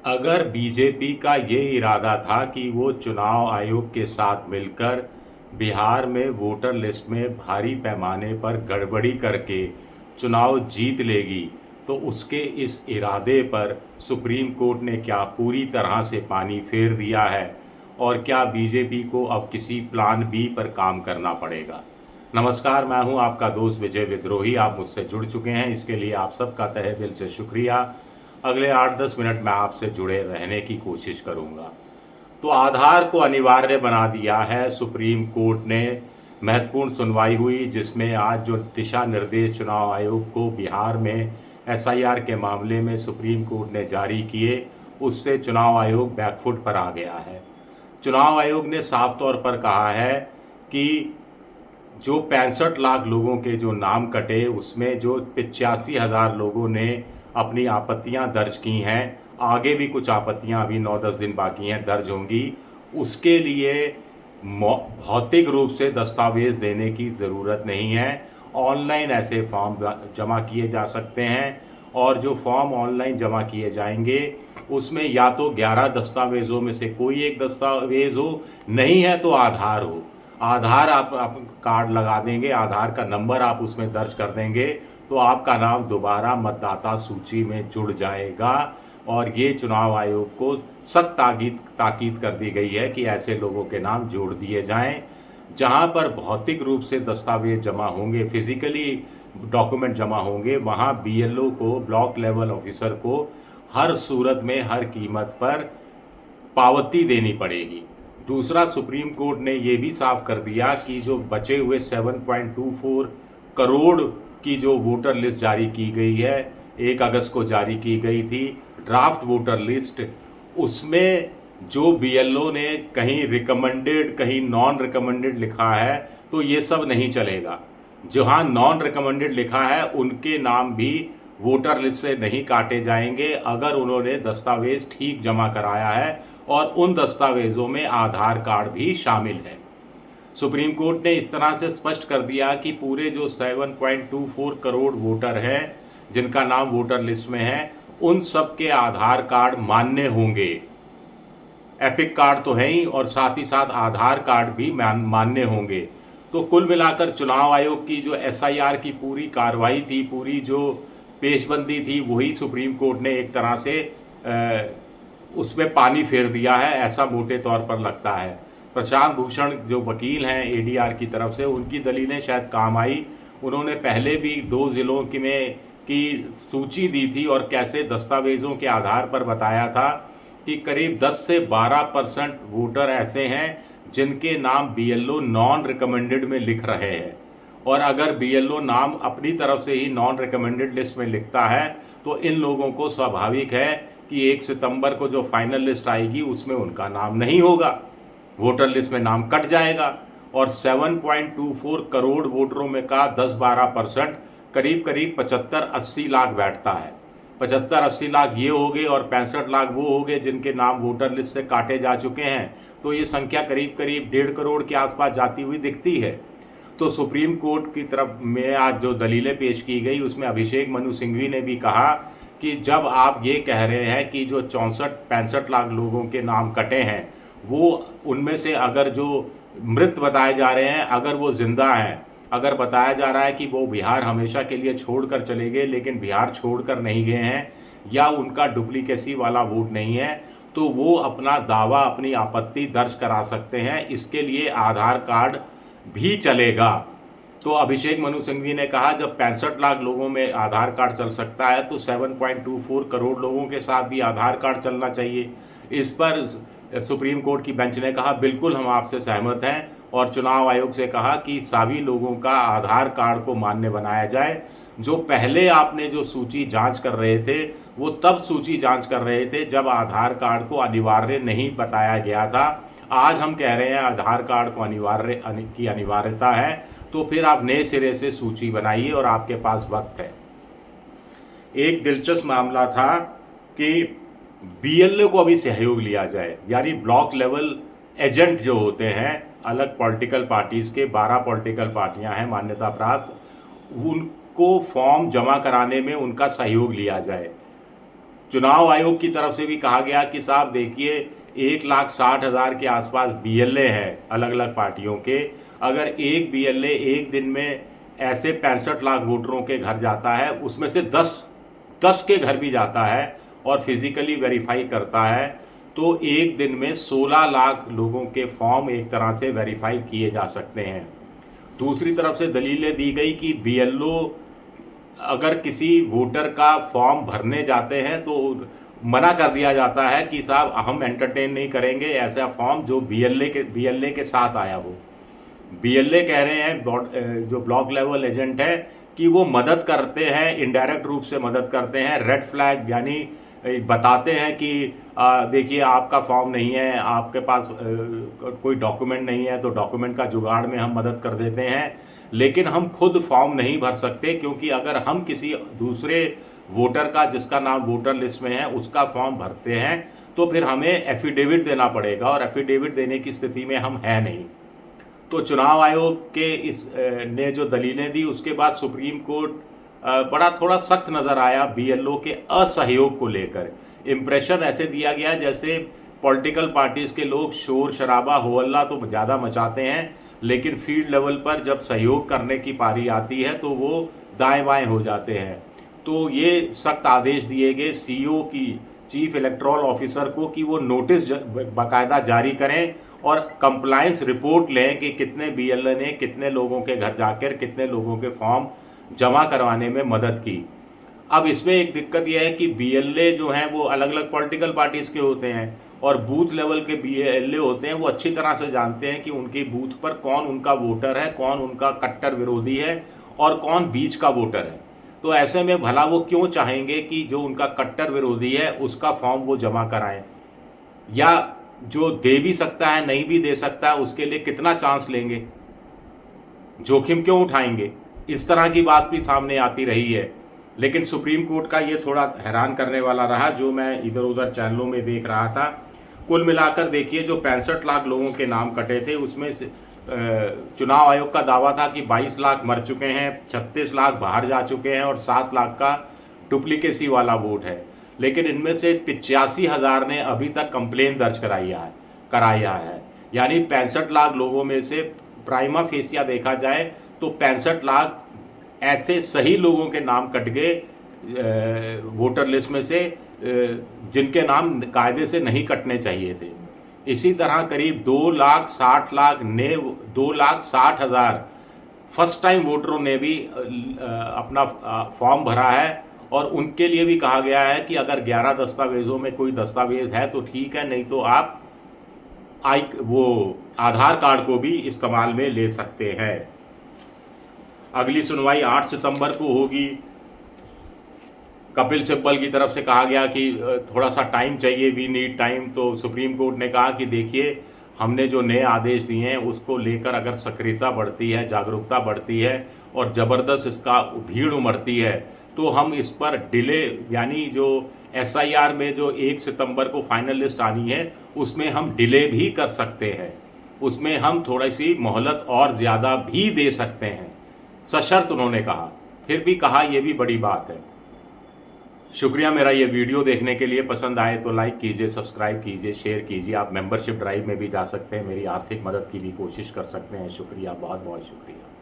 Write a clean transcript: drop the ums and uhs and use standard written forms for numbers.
अगर बीजेपी का ये इरादा था कि वो चुनाव आयोग के साथ मिलकर बिहार में वोटर लिस्ट में भारी पैमाने पर गड़बड़ी करके चुनाव जीत लेगी, तो उसके इस इरादे पर सुप्रीम कोर्ट ने क्या पूरी तरह से पानी फेर दिया है और क्या बीजेपी को अब किसी प्लान बी पर काम करना पड़ेगा। नमस्कार, मैं हूं आपका दोस्त विजय विद्रोही। आप मुझसे जुड़ चुके हैं, इसके लिए आप सबका तहे दिल से शुक्रिया। अगले 8-10 मिनट में आपसे जुड़े रहने की कोशिश करूंगा। तो आधार को अनिवार्य बना दिया है सुप्रीम कोर्ट ने। महत्वपूर्ण सुनवाई हुई जिसमें आज जो दिशा निर्देश चुनाव आयोग को बिहार में एसआईआर के मामले में सुप्रीम कोर्ट ने जारी किए, उससे चुनाव आयोग बैकफुट पर आ गया है। चुनाव आयोग ने साफ तौर पर कहा है कि जो 65 लाख लोगों के जो नाम कटे, उसमें जो 85,000 लोगों ने अपनी आपत्तियां दर्ज की हैं, आगे भी कुछ आपत्तियां अभी 9-10 दिन बाकी हैं दर्ज होंगी, उसके लिए भौतिक रूप से दस्तावेज देने की ज़रूरत नहीं है। ऑनलाइन ऐसे फॉर्म जमा किए जा सकते हैं और जो फॉर्म ऑनलाइन जमा किए जाएंगे उसमें या तो 11 दस्तावेज़ों में से कोई एक दस्तावेज़ हो, नहीं है तो आधार हो। आधार आप कार्ड लगा देंगे, आधार का नंबर आप उसमें दर्ज कर देंगे तो आपका नाम दोबारा मतदाता सूची में जुड़ जाएगा। और ये चुनाव आयोग को सख्त ताकीद कर दी गई है कि ऐसे लोगों के नाम जोड़ दिए जाएं। जहां पर भौतिक रूप से दस्तावेज जमा होंगे, फिजिकली डॉक्यूमेंट जमा होंगे, वहां बीएलओ को, ब्लॉक लेवल ऑफिसर को हर सूरत में हर कीमत पर पावती देनी पड़ेगी। दूसरा, सुप्रीम कोर्ट ने ये भी साफ कर दिया कि जो बचे हुए 7.24 करोड़ की जो वोटर लिस्ट जारी की गई है, 1 अगस्त को जारी की गई थी ड्राफ्ट वोटर लिस्ट, उसमें जो बीएलओ ने कहीं रिकमेंडेड कहीं नॉन रिकमेंडेड लिखा है, तो ये सब नहीं चलेगा। जहां नॉन रिकमेंडेड लिखा है उनके नाम भी वोटर लिस्ट से नहीं काटे जाएंगे अगर उन्होंने दस्तावेज ठीक जमा कराया है और उन दस्तावेजों में आधार कार्ड भी शामिल है। सुप्रीम कोर्ट ने इस तरह से स्पष्ट कर दिया कि पूरे जो 7.24 करोड़ वोटर हैं जिनका नाम वोटर लिस्ट में है, उन सब के आधार कार्ड मान्य होंगे। एपिक कार्ड तो है ही और साथ ही साथ आधार कार्ड भी मान्य होंगे। तो कुल मिलाकर चुनाव आयोग की जो एसआईआर की पूरी कार्रवाई थी, पूरी जो पेशबंदी थी, वही सुप्रीम कोर्ट ने एक तरह से उसमें पानी फेर दिया है, ऐसा मोटे तौर पर लगता है। प्रशांत भूषण जो वकील हैं एडीआर की तरफ से, उनकी दलीलें शायद काम आई। उन्होंने पहले भी 2 जिलों की सूची दी थी और कैसे दस्तावेजों के आधार पर बताया था कि करीब 10 से 12% वोटर ऐसे हैं जिनके नाम बीएलओ नॉन रिकमेंडेड में लिख रहे हैं। और अगर बीएलओ नाम अपनी तरफ से ही नॉन रिकमेंडेड लिस्ट में लिखता है तो इन लोगों को स्वाभाविक है कि 1 सितंबर को जो फाइनल लिस्ट आएगी उसमें उनका नाम नहीं होगा, वोटर लिस्ट में नाम कट जाएगा। और 7.24 करोड़ वोटरों में का 10-12% करीब करीब 75-80 लाख बैठता है। 75-80 लाख ये हो गए और 65 लाख वो हो गए जिनके नाम वोटर लिस्ट से काटे जा चुके हैं। तो ये संख्या करीब करीब 1.5 करोड़ के आसपास जाती हुई दिखती है। तो सुप्रीम कोर्ट की तरफ में आज जो दलीलें पेश की गई उसमें अभिषेक मनु सिंघवी ने भी कहा कि जब आप ये कह रहे हैं कि जो 64-65 लाख लोगों के नाम कटे हैं, वो उनमें से अगर जो मृत बताए जा रहे हैं, अगर वो जिंदा हैं, अगर बताया जा रहा है कि वो बिहार हमेशा के लिए छोड़कर चले गए लेकिन बिहार छोड़कर नहीं गए हैं या उनका डुप्लीकेसी वाला वोट नहीं है, तो वो अपना दावा, अपनी आपत्ति दर्ज करा सकते हैं। इसके लिए आधार कार्ड भी चलेगा। तो अभिषेक मनु सिंघवी ने कहा जब 65 लाख लोगों में आधार कार्ड चल सकता है तो 7.24 करोड़ लोगों के साथ भी आधार कार्ड चलना चाहिए। इस पर सुप्रीम कोर्ट की बेंच ने कहा बिल्कुल हम आपसे सहमत हैं और चुनाव आयोग से कहा कि सभी लोगों का आधार कार्ड को मान्य बनाया जाए। जो पहले आपने जो सूची जांच कर रहे थे वो तब सूची जांच कर रहे थे जब आधार कार्ड को अनिवार्य नहीं बताया गया था। आज हम कह रहे हैं आधार कार्ड को अनिवार्यता है, तो फिर आप नए सिरे से सूची बनाइए और आपके पास वक्त है। एक दिलचस्प मामला था कि बीएलओ को अभी सहयोग लिया जाए, यानी ब्लॉक लेवल एजेंट जो होते हैं अलग पॉलिटिकल पार्टीज़ के, 12 पॉलिटिकल पार्टियां हैं मान्यता प्राप्त, उनको फॉर्म जमा कराने में उनका सहयोग लिया जाए। चुनाव आयोग की तरफ से भी कहा गया कि साहब देखिए 1,60,000 के आसपास BLA है अलग अलग पार्टियों के। अगर एक BLA एक दिन में ऐसे 65 लाख वोटरों के घर जाता है, उसमें से 10 के घर भी जाता है और फिजिकली वेरीफाई करता है, तो एक दिन में 16 लाख लोगों के फॉर्म एक तरह से वेरीफाई किए जा सकते हैं। दूसरी तरफ से दलीलें दी गई कि BLO अगर किसी वोटर का फॉर्म भरने जाते हैं तो मना कर दिया जाता है कि साहब हम एंटरटेन नहीं करेंगे ऐसा फॉर्म जो BLA के साथ आया हो। BLA कह रहे हैं जो ब्लॉक लेवल एजेंट है कि वो मदद करते हैं, इनडायरेक्ट रूप से मदद करते हैं। रेड फ्लैग यानी बताते हैं कि देखिए आपका फॉर्म नहीं है, आपके पास कोई डॉक्यूमेंट नहीं है, तो डॉक्यूमेंट का जुगाड़ में हम मदद कर देते हैं, लेकिन हम खुद फॉर्म नहीं भर सकते, क्योंकि अगर हम किसी दूसरे वोटर का जिसका नाम वोटर लिस्ट में है उसका फॉर्म भरते हैं तो फिर हमें एफिडेविट देना पड़ेगा, और एफिडेविट देने की स्थिति में हम हैं नहीं। तो चुनाव आयोग के ने जो दलीलें दी उसके बाद सुप्रीम कोर्ट बड़ा थोड़ा सख्त नज़र आया BLO के असहयोग को लेकर। इम्प्रेशन ऐसे दिया गया जैसे पॉलिटिकल पार्टीज़ के लोग शोर शराबा हो हल्ला तो ज़्यादा मचाते हैं, लेकिन फील्ड लेवल पर जब सहयोग करने की पारी आती है तो वो दाएं बाएं हो जाते हैं। तो ये सख्त आदेश दिए गए CEO की, चीफ इलेक्टोरल ऑफिसर को, कि वो नोटिस बाकायदा जारी करें और कंप्लायंस रिपोर्ट लें कि कितने BLA ने कितने लोगों के घर जाकर कितने लोगों के फॉर्म जमा करवाने में मदद की। अब इसमें एक दिक्कत यह है कि BLA जो हैं वो अलग अलग पॉलिटिकल पार्टीज़ के होते हैं, और बूथ लेवल के BLA होते हैं वो अच्छी तरह से जानते हैं कि उनके बूथ पर कौन उनका वोटर है, कौन उनका कट्टर विरोधी है और कौन बीच का वोटर है। तो ऐसे में भला वो क्यों चाहेंगे कि जो उनका कट्टर विरोधी है उसका फॉर्म वो जमा कराएं, या जो दे भी सकता है नहीं भी दे सकता है उसके लिए कितना चांस लेंगे, जोखिम क्यों उठाएंगे। इस तरह की बात भी सामने आती रही है। लेकिन सुप्रीम कोर्ट का ये थोड़ा हैरान करने वाला रहा, जो मैं इधर उधर चैनलों में देख रहा था। कुल मिलाकर देखिए जो 65 लाख लोगों के नाम कटे थे उसमें से चुनाव आयोग का दावा था कि 22 लाख मर चुके हैं, 36 लाख बाहर जा चुके हैं और 7 लाख का डुप्लीकेसी वाला वोट है। लेकिन इनमें से 85,000 ने अभी तक कंप्लेन दर्ज कराया है। यानी 65 लाख लोगों में से प्राइमा फेसिया देखा जाए तो 65 लाख ऐसे सही लोगों के नाम कट गए वोटर लिस्ट में से, जिनके नाम कायदे से नहीं कटने चाहिए थे। इसी तरह करीब 2,60,000 फर्स्ट टाइम वोटरों ने भी अपना फॉर्म भरा है, और उनके लिए भी कहा गया है कि अगर 11 दस्तावेज़ों में कोई दस्तावेज़ है तो ठीक है, नहीं तो आप आधार कार्ड को भी इस्तेमाल में ले सकते हैं। अगली सुनवाई 8 सितंबर को होगी। कपिल सिब्बल की तरफ से कहा गया कि थोड़ा सा टाइम चाहिए, वी नीड टाइम। तो सुप्रीम कोर्ट ने कहा कि देखिए हमने जो नए आदेश दिए हैं उसको लेकर अगर सक्रियता बढ़ती है, जागरूकता बढ़ती है और ज़बरदस्त इसका भीड़ उमड़ती है तो हम इस पर डिले, यानी जो SIR में जो 1 सितंबर को फाइनल लिस्ट आनी है उसमें हम डिले भी कर सकते हैं, उसमें हम थोड़ी सी मोहलत और ज़्यादा भी दे सकते हैं, सशर्त उन्होंने कहा। फिर भी कहा यह भी बड़ी बात है। शुक्रिया मेरा ये वीडियो देखने के लिए। पसंद आए तो लाइक कीजिए, सब्सक्राइब कीजिए, शेयर कीजिए। आप मेंबरशिप ड्राइव में भी जा सकते हैं, मेरी आर्थिक मदद की भी कोशिश कर सकते हैं। शुक्रिया, बहुत बहुत शुक्रिया।